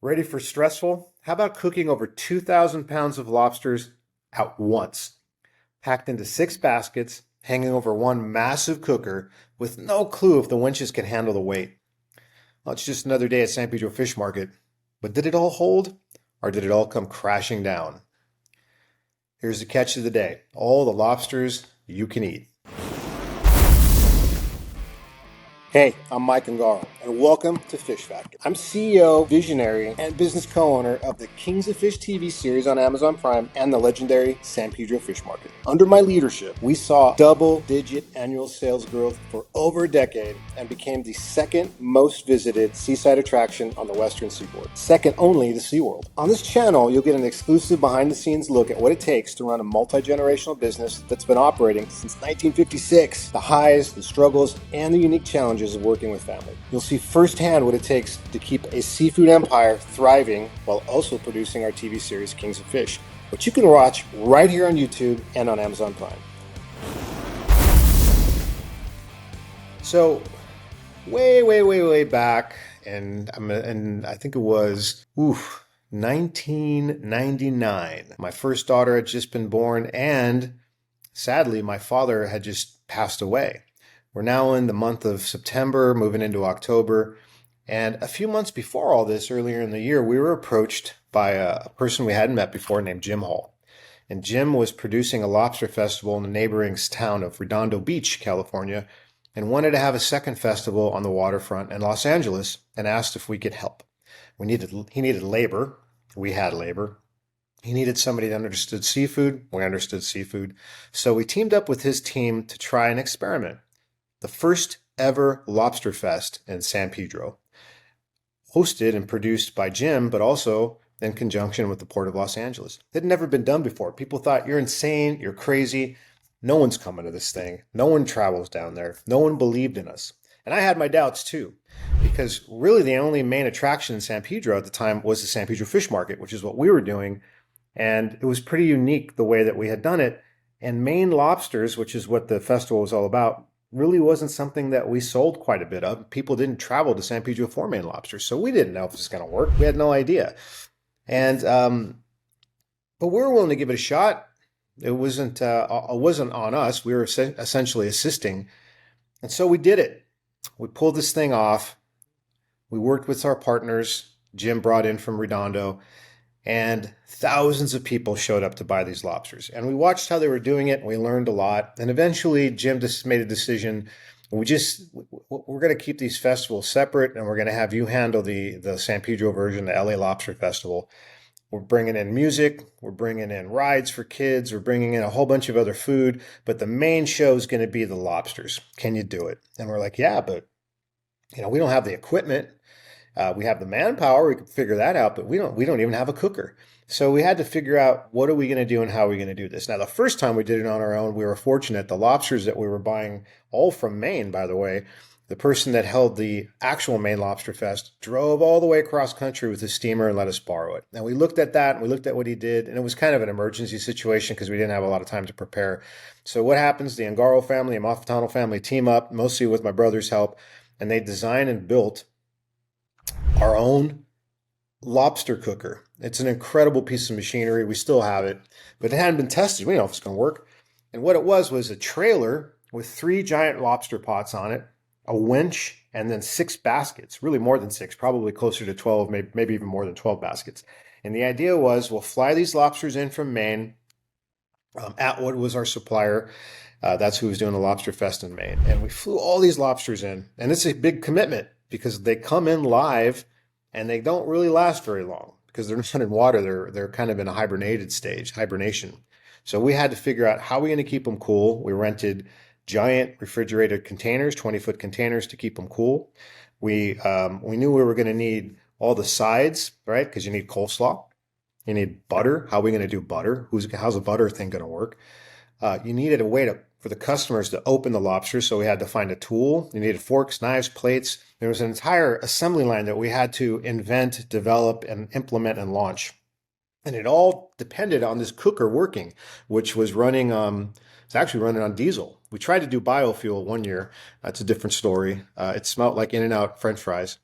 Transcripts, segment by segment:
Ready for stressful? How about cooking over 2,000 pounds of lobsters at once, packed into 6 baskets, hanging over one massive cooker with no clue if the winches can handle the weight? Well, it's just another day at San Pedro Fish Market. But did it all hold, or did it all come crashing down? Here's the catch of the day: all the lobsters you can eat. Hey, I'm Mike Ungaro, and welcome to Fish Factor. I'm CEO, visionary, and business co-owner of the Kings of Fish TV series on Amazon Prime and the legendary San Pedro Fish Market. Under my leadership, we saw double-digit annual sales growth for over a decade and became the second most visited seaside attraction on the Western Seaboard, second only to SeaWorld. On this channel, you'll get an exclusive behind-the-scenes look at what it takes to run a multi-generational business that's been operating since 1956, the highs, the struggles, and the unique challenges of working with family. You'll see firsthand what it takes to keep a seafood empire thriving while also producing our TV series Kings of Fish, which you can watch right here on YouTube and on Amazon Prime. So, way back, and I think it was 1999. My first daughter had just been born, and sadly, my father had just passed away. We're now in the month of September, moving into October. And a few months before all this, earlier in the year, we were approached by a person we hadn't met before named Jim Hall. And Jim was producing a lobster festival in the neighboring town of Redondo Beach, California, and wanted to have a second festival on the waterfront in Los Angeles and asked if we could help. He needed labor. We had labor. He needed somebody that understood seafood. We understood seafood. So we teamed up with his team to try an experiment. The first ever Lobster Fest in San Pedro, hosted and produced by Jim, but also in conjunction with the Port of Los Angeles. It had never been done before. People thought, you're insane, you're crazy. No one's coming to this thing. No one travels down there. No one believed in us. And I had my doubts too, because really the only main attraction in San Pedro at the time was the San Pedro Fish Market, which is what we were doing. And it was pretty unique the way that we had done it. And Maine lobsters, which is what the festival was all about, really wasn't something that we sold quite a bit of. People didn't travel to San Pedro for Maine lobsters, so we didn't know if it was going to work. We had no idea. And but we were willing to give it a shot. It wasn't on us. We were essentially assisting. And so we did it. We pulled this thing off. We worked with our partners, Jim brought in from Redondo, and thousands of people showed up to buy these lobsters. And we watched how they were doing it, and we learned a lot. And eventually, Jim just made a decision. We're going to keep these festivals separate, and we're going to have you handle the San Pedro version, the LA Lobster Festival. We're bringing in music. We're bringing in rides for kids. We're bringing in a whole bunch of other food. But the main show is going to be the lobsters. Can you do it? And we're like, yeah, but we don't have the equipment. We have the manpower, we could figure that out, but we don't even have a cooker. So we had to figure out, what are we going to do and how are we going to do this? Now, the first time we did it on our own, we were fortunate. The lobsters that we were buying, all from Maine, by the way, the person that held the actual Maine Lobster Fest drove all the way across country with his steamer and let us borrow it. And we looked at that and we looked at what he did, and it was kind of an emergency situation because we didn't have a lot of time to prepare. So what happens? The Ungaro family and Mafitano family team up, mostly with my brother's help, and they designed and built our own lobster cooker. It's an incredible piece of machinery. We still have it, but it hadn't been tested. We don't know if it's going to work. And what it was a trailer with 3 giant lobster pots on it, a winch, and then 6 baskets, really more than 6, probably closer to 12, maybe even more than 12 baskets. And the idea was, we'll fly these lobsters in from Maine. Atwood was our supplier. That's who was doing the Lobster Fest in Maine. And we flew all these lobsters in, and it's a big commitment because they come in live and they don't really last very long because they're not in water. They're kind of in a hibernation. So we had to figure out how we're going to keep them cool. We rented giant refrigerated containers, 20-foot containers, to keep them cool. We knew we were going to need all the sides, right? Because you need coleslaw. You need butter. How are we going to do butter? How's a butter thing going to work? You needed a way for the customers to open the lobster, so we had to find a tool. You needed forks, knives, plates. There was an entire assembly line that we had to invent, develop, and implement and launch. And it all depended on this cooker working, which was running, it's actually running on diesel. We tried to do biofuel one year. That's a different story. It smelled like In-N-Out French fries.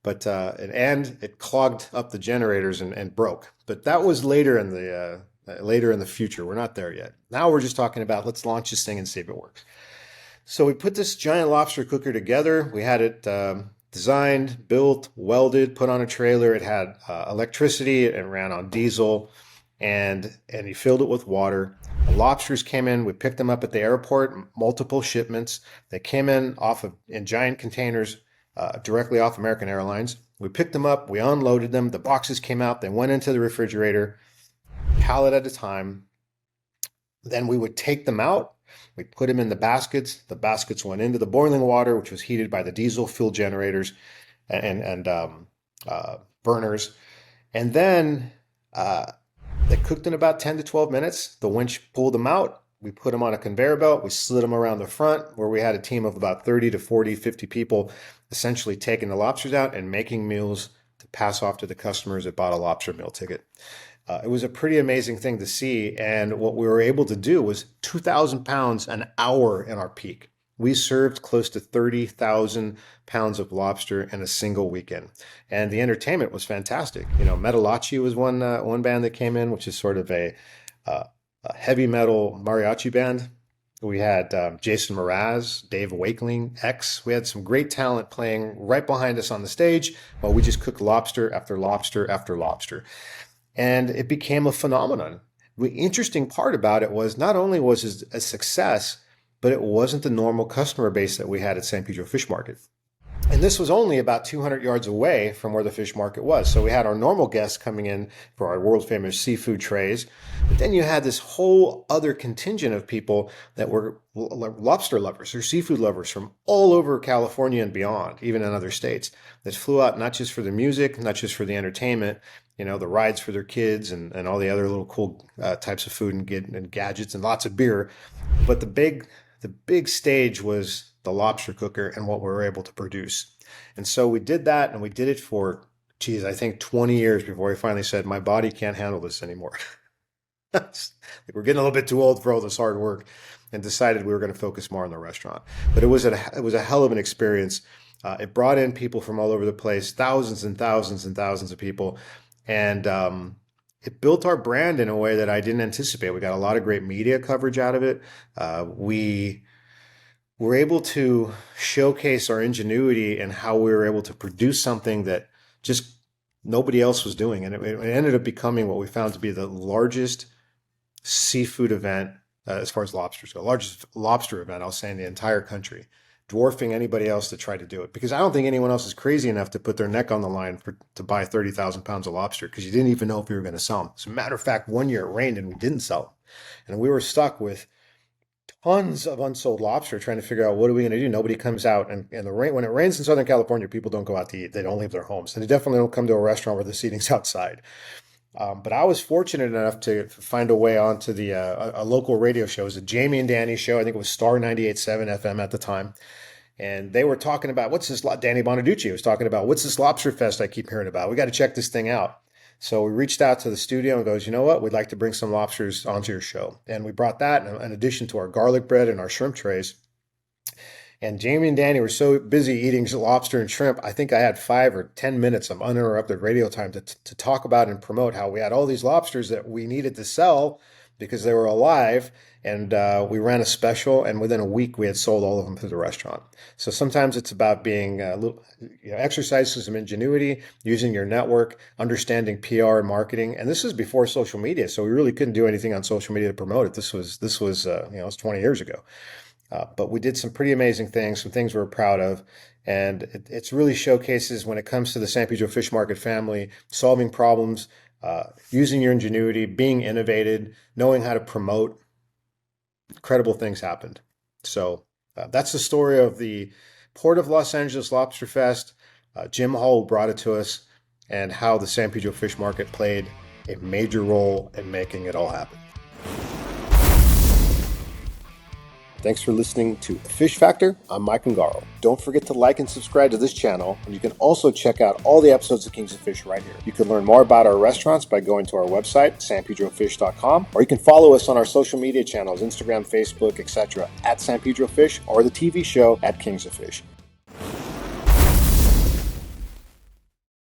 and it clogged up the generators and broke. But that was later in the future. We're not there yet. Now we're just talking about let's launch this thing and see if it works. So we put this giant lobster cooker together. We had it designed, built, welded, put on a trailer. It had electricity. It ran on diesel, and he filled it with water. The lobsters came in. We picked them up at the airport, multiple shipments. They came in in giant containers directly off American Airlines. We picked them up. We unloaded them. The boxes came out. They went into the refrigerator, pallet at a time. Then we would take them out. We put them in the baskets. The baskets went into the boiling water, which was heated by the diesel fuel generators and burners. And then they cooked in about 10 to 12 minutes. The winch pulled them out. We put them on a conveyor belt. We slid them around the front, where we had a team of about 30 to 40, 50 people essentially taking the lobsters out and making meals to pass off to the customers that bought a lobster meal ticket. It was a pretty amazing thing to see. And what we were able to do was 2,000 pounds an hour in our peak. We served close to 30,000 pounds of lobster in a single weekend. And the entertainment was fantastic. Metalachi was one band that came in, which is sort of a heavy metal mariachi band. We had Jason Mraz, Dave Wakeling, X. We had some great talent playing right behind us on the stage while we just cooked lobster after lobster after lobster. And it became a phenomenon. The interesting part about it was not only was it a success, but it wasn't the normal customer base that we had at San Pedro Fish Market. And this was only about 200 yards away from where the fish market was. So we had our normal guests coming in for our world famous seafood trays. But then you had this whole other contingent of people that were lobster lovers or seafood lovers from all over California and beyond, even in other states, that flew out not just for the music, not just for the entertainment, the rides for their kids and all the other little cool types of food and gadgets and lots of beer. But the big stage was the lobster cooker and what we were able to produce. And so we did that, and we did it for, I think 20 years before we finally said, my body can't handle this anymore. We're getting a little bit too old for all this hard work, and decided we were going to focus more on the restaurant. But it was a hell of an experience. It brought in people from all over the place, thousands and thousands and thousands of people. And it built our brand in a way that I didn't anticipate. We got a lot of great media coverage out of it. We were able to showcase our ingenuity and how we were able to produce something that just nobody else was doing. And it ended up becoming what we found to be the largest seafood event as far as lobsters go, largest lobster event, I'll say, in the entire country, dwarfing anybody else that tried to do it. Because I don't think anyone else is crazy enough to put their neck on the line to buy 30,000 pounds of lobster, because you didn't even know if we were going to sell them. As a matter of fact, one year it rained and we didn't sell them. And we were stuck with tons of unsold lobster trying to figure out what are we going to do. Nobody comes out, and the rain, when it rains in Southern California, people don't go out to eat. They don't leave their homes. And they definitely don't come to a restaurant where the seating's outside. But I was fortunate enough to find a way onto a local radio show. It was a Jamie and Danny show. I think it was Star 98.7 FM at the time. And they were talking about, Danny Bonaducci was talking about, what's this lobster fest I keep hearing about? We got to check this thing out. So we reached out to the studio and goes, you know what? We'd like to bring some lobsters onto your show. And we brought that in addition to our garlic bread and our shrimp trays. And Jamie and Danny were so busy eating lobster and shrimp, I think I had 5 or 10 minutes of uninterrupted radio time to talk about and promote how we had all these lobsters that we needed to sell because they were alive. And we ran a special, and within a week, we had sold all of them to the restaurant. So sometimes it's about being exercising some ingenuity, using your network, understanding PR and marketing. And this is before social media, so we really couldn't do anything on social media to promote it. This was it was 20 years ago. But we did some pretty amazing things, some things we're proud of. And it's really showcases when it comes to the San Pedro Fish Market family, solving problems, using your ingenuity, being innovative, knowing how to promote. Incredible things happened. So that's the story of the Port of Los Angeles Lobster Fest, Jim Hall brought it to us, and how the San Pedro Fish Market played a major role in making it all happen. Thanks for listening to The Fish Factor. I'm Mike Ungaro. Don't forget to like and subscribe to this channel, and you can also check out all the episodes of Kings of Fish right here. You can learn more about our restaurants by going to our website, sanpedrofish.com, or you can follow us on our social media channels, Instagram, Facebook, etc., at San Pedro Fish, or the TV show at Kings of Fish.